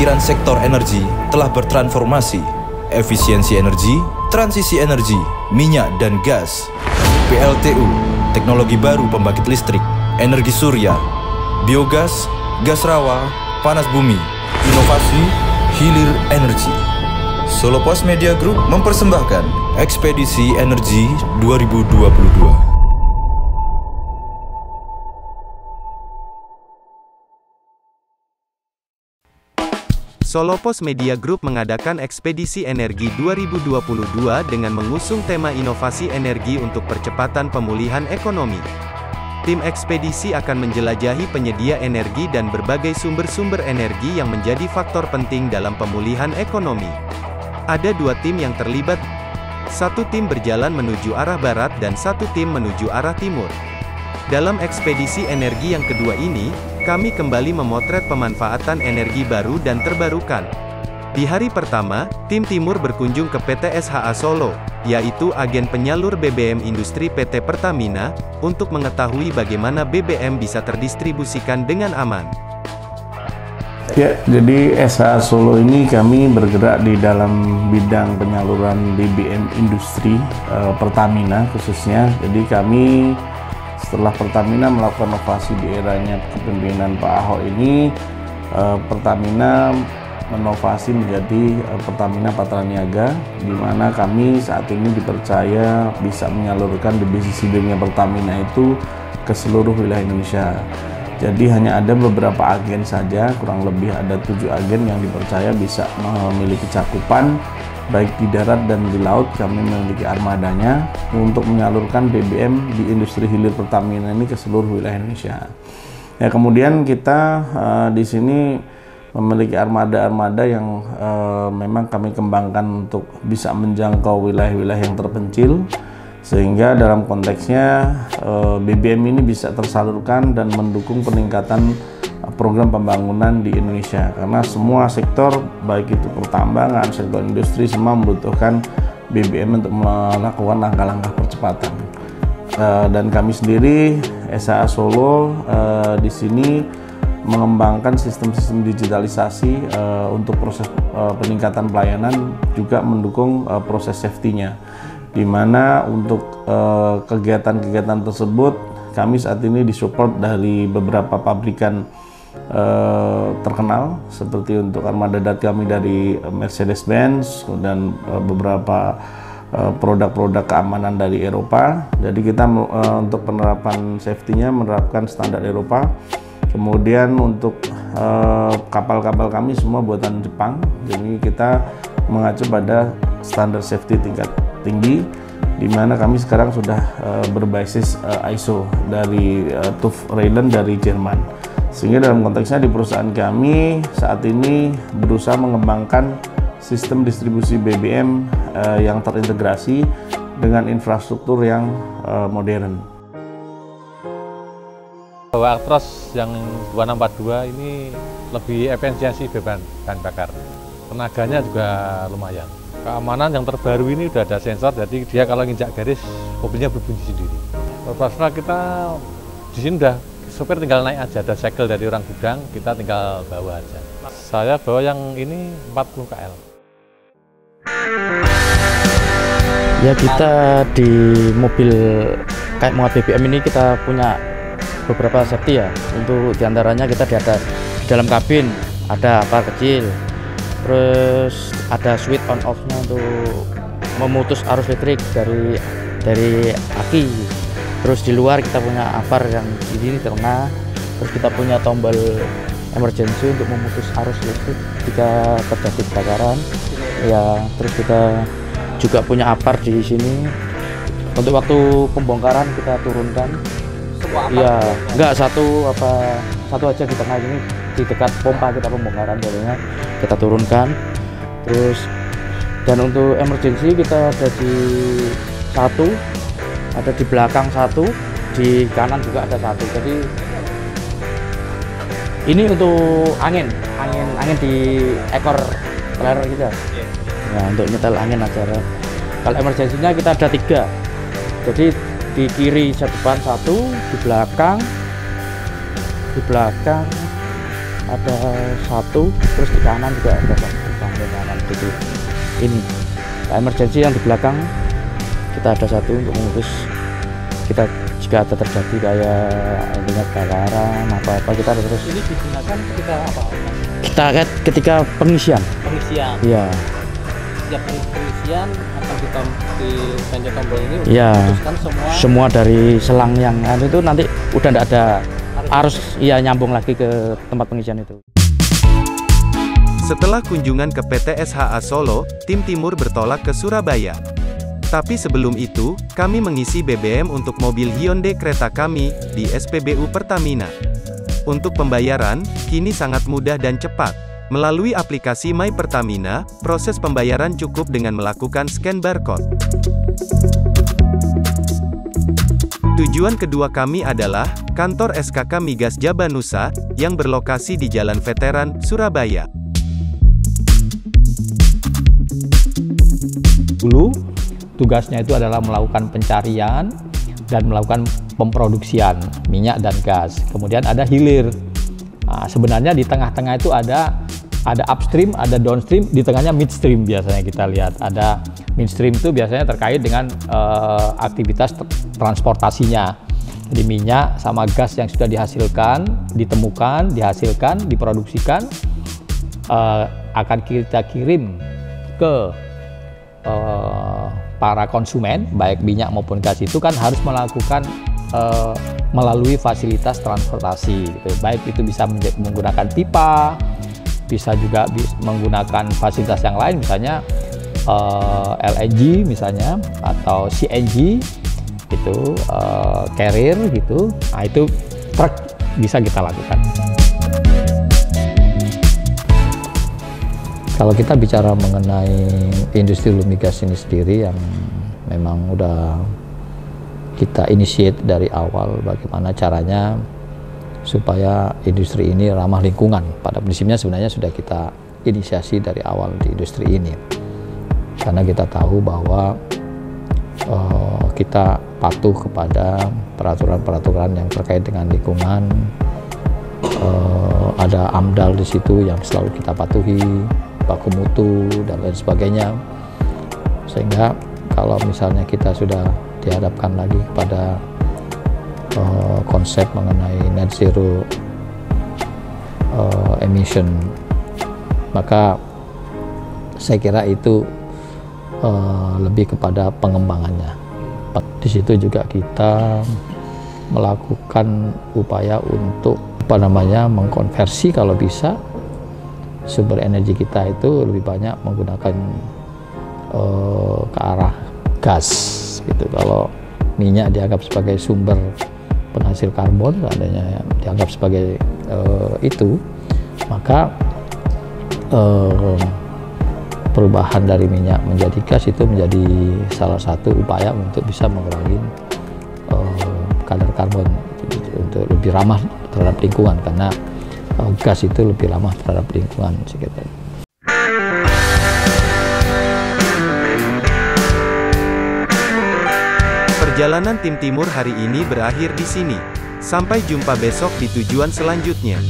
pemikiran sektor energi telah bertransformasi. Efisiensi energi, transisi energi, minyak dan gas, PLTU, teknologi baru pembangkit listrik, energi surya, biogas, gas rawa, panas bumi, inovasi, hilir energi. Solo Pos Media Group mempersembahkan Ekspedisi Energi 2022. Solo Pos Media Group mengadakan Ekspedisi Energi 2022 dengan mengusung tema inovasi energi untuk percepatan pemulihan ekonomi. Tim ekspedisi akan menjelajahi penyedia energi dan berbagai sumber-sumber energi yang menjadi faktor penting dalam pemulihan ekonomi. Ada 2 tim yang terlibat. 1 tim berjalan menuju arah barat dan 1 tim menuju arah timur. Dalam ekspedisi energi yang kedua ini, kami kembali memotret pemanfaatan energi baru dan terbarukan. Di hari pertama, tim timur berkunjung ke PT SHA Solo, yaitu agen penyalur BBM industri PT Pertamina, untuk mengetahui bagaimana BBM bisa terdistribusikan dengan aman. Ya, jadi SHA Solo ini kami bergerak di dalam bidang penyaluran BBM industri Pertamina khususnya. Jadi kami setelah Pertamina melakukan inovasi di eranya kepemimpinan Pak Ahok ini, Pertamina menovasi menjadi Pertamina Patraniaga, di mana kami saat ini dipercaya bisa menyalurkan distribusi Pertamina itu ke seluruh wilayah Indonesia. Jadi hanya ada beberapa agen saja, kurang lebih ada 7 agen yang dipercaya bisa memiliki cakupan baik di darat dan di laut. Kami memiliki armadanya untuk menyalurkan BBM di industri hilir Pertamina ini ke seluruh wilayah Indonesia. Ya, kemudian kita di sini memiliki armada-armada yang memang kami kembangkan untuk bisa menjangkau wilayah-wilayah yang terpencil, sehingga dalam konteksnya BBM ini bisa tersalurkan dan mendukung peningkatan program pembangunan di Indonesia, karena semua sektor baik itu pertambangan, sektor industri semua membutuhkan BBM untuk melakukan langkah-langkah percepatan. Dan kami sendiri SHA Solo di sini mengembangkan sistem-sistem digitalisasi untuk proses peningkatan pelayanan, juga mendukung proses safety-nya, di mana untuk kegiatan-kegiatan tersebut kami saat ini disupport dari beberapa pabrikan terkenal, seperti untuk armada dat kami dari Mercedes-Benz dan beberapa produk-produk keamanan dari Eropa. Jadi kita untuk penerapan safety-nya menerapkan standar Eropa. Kemudian untuk kapal-kapal kami semua buatan Jepang, jadi kita mengacu pada standar safety tingkat tinggi, di mana kami sekarang sudah berbasis ISO dari TÜV Rheinland dari Jerman. Sehingga dalam konteksnya di perusahaan kami saat ini berusaha mengembangkan sistem distribusi BBM yang terintegrasi dengan infrastruktur yang modern. Bahwa Actros yang 2642 ini lebih efisiensi bahan bakar, tenaganya juga lumayan. Keamanan yang terbaru ini sudah ada sensor, jadi dia kalau nginjak garis mobilnya berbunyi sendiri. Operasional kita di sini udah sopir tinggal naik aja, ada segel dari orang gudang, kita tinggal bawa aja. Saya bawa yang ini 40 KL. Ya, kita di mobil kayak muat BBM ini kita punya beberapa safety ya. Untuk diantaranya kita di dalam kabin ada apar kecil, terus ada switch on off-nya untuk memutus arus listrik dari aki. Terus di luar kita punya apar yang di sini terkena, terus kita punya tombol emergency untuk memutus arus listrik jika terjadi kebakaran. Ya, terus kita juga punya apar di sini. Untuk waktu pembongkaran kita turunkan. Ya, enggak satu aja di tengah ini, di dekat pompa kita pembongkaran jadinya kita turunkan. Terus dan untuk emergency kita ada di satu, ada di belakang satu, di kanan juga ada satu. Jadi ini untuk angin di ekor trailer kita. Nah, untuk nyetel angin aja. Kalau emergensinya kita ada 3. Jadi di kiri depan 1, di belakang ada satu, terus di kanan juga ada satu sampai kanan. Jadi ini emergency yang di belakang kita ada satu untuk mengurus kita jika ada terjadi kayak intinya kebakaran apa kita terus. Ini digunakan ketika apa? Ketika pengisian. Pengisian. Iya. Setiap pengisian akan dipencet tombol ini untuk Iya. memutuskan Semua dari selang yang itu nanti udah tidak ada arus nyambung lagi ke tempat pengisian itu. Setelah kunjungan ke PT SHA Solo, tim Timur bertolak ke Surabaya. Tapi sebelum itu, kami mengisi BBM untuk mobil Hyundai kereta kami di SPBU Pertamina. Untuk pembayaran, kini sangat mudah dan cepat. Melalui aplikasi My Pertamina, proses pembayaran cukup dengan melakukan scan barcode. Tujuan kedua kami adalah kantor SKK Migas Jabanusa yang berlokasi di Jalan Veteran, Surabaya. dulu tugasnya itu adalah melakukan pencarian dan melakukan pemproduksian minyak dan gas. Kemudian ada hilir. Nah, sebenarnya di tengah-tengah itu ada upstream, ada downstream, di tengahnya midstream biasanya kita lihat. Ada midstream itu biasanya terkait dengan aktivitas transportasinya. Jadi minyak sama gas yang sudah dihasilkan, ditemukan, dihasilkan, diproduksikan akan kita kirim ke para konsumen, baik minyak maupun gas itu kan harus melakukan melalui fasilitas transportasi, gitu. Baik itu bisa menggunakan pipa, bisa juga menggunakan fasilitas yang lain, misalnya LNG misalnya atau CNG itu carrier gitu. Nah, itu truk bisa kita lakukan. Kalau kita bicara mengenai industri hulu migas ini sendiri yang memang udah kita initiate dari awal, bagaimana caranya supaya industri ini ramah lingkungan. Pada prinsipnya sebenarnya sudah kita inisiasi dari awal di industri ini. Karena kita tahu bahwa kita patuh kepada peraturan-peraturan yang terkait dengan lingkungan. Ada AMDAL di situ yang selalu kita patuhi, baku mutu dan lain sebagainya, sehingga kalau misalnya kita sudah dihadapkan lagi pada konsep mengenai net zero emission, maka saya kira itu lebih kepada pengembangannya. Di situ juga kita melakukan upaya untuk mengkonversi kalau bisa sumber energi kita itu lebih banyak menggunakan ke arah gas gitu. Kalau minyak dianggap sebagai sumber penghasil karbon, adanya dianggap sebagai itu, maka perubahan dari minyak menjadi gas itu menjadi salah satu upaya untuk bisa mengurangi kadar karbon untuk lebih ramah terhadap lingkungan, karena gas itu lebih ramah terhadap lingkungan sekitar. Perjalanan tim Timur hari ini berakhir di sini. Sampai jumpa besok di tujuan selanjutnya.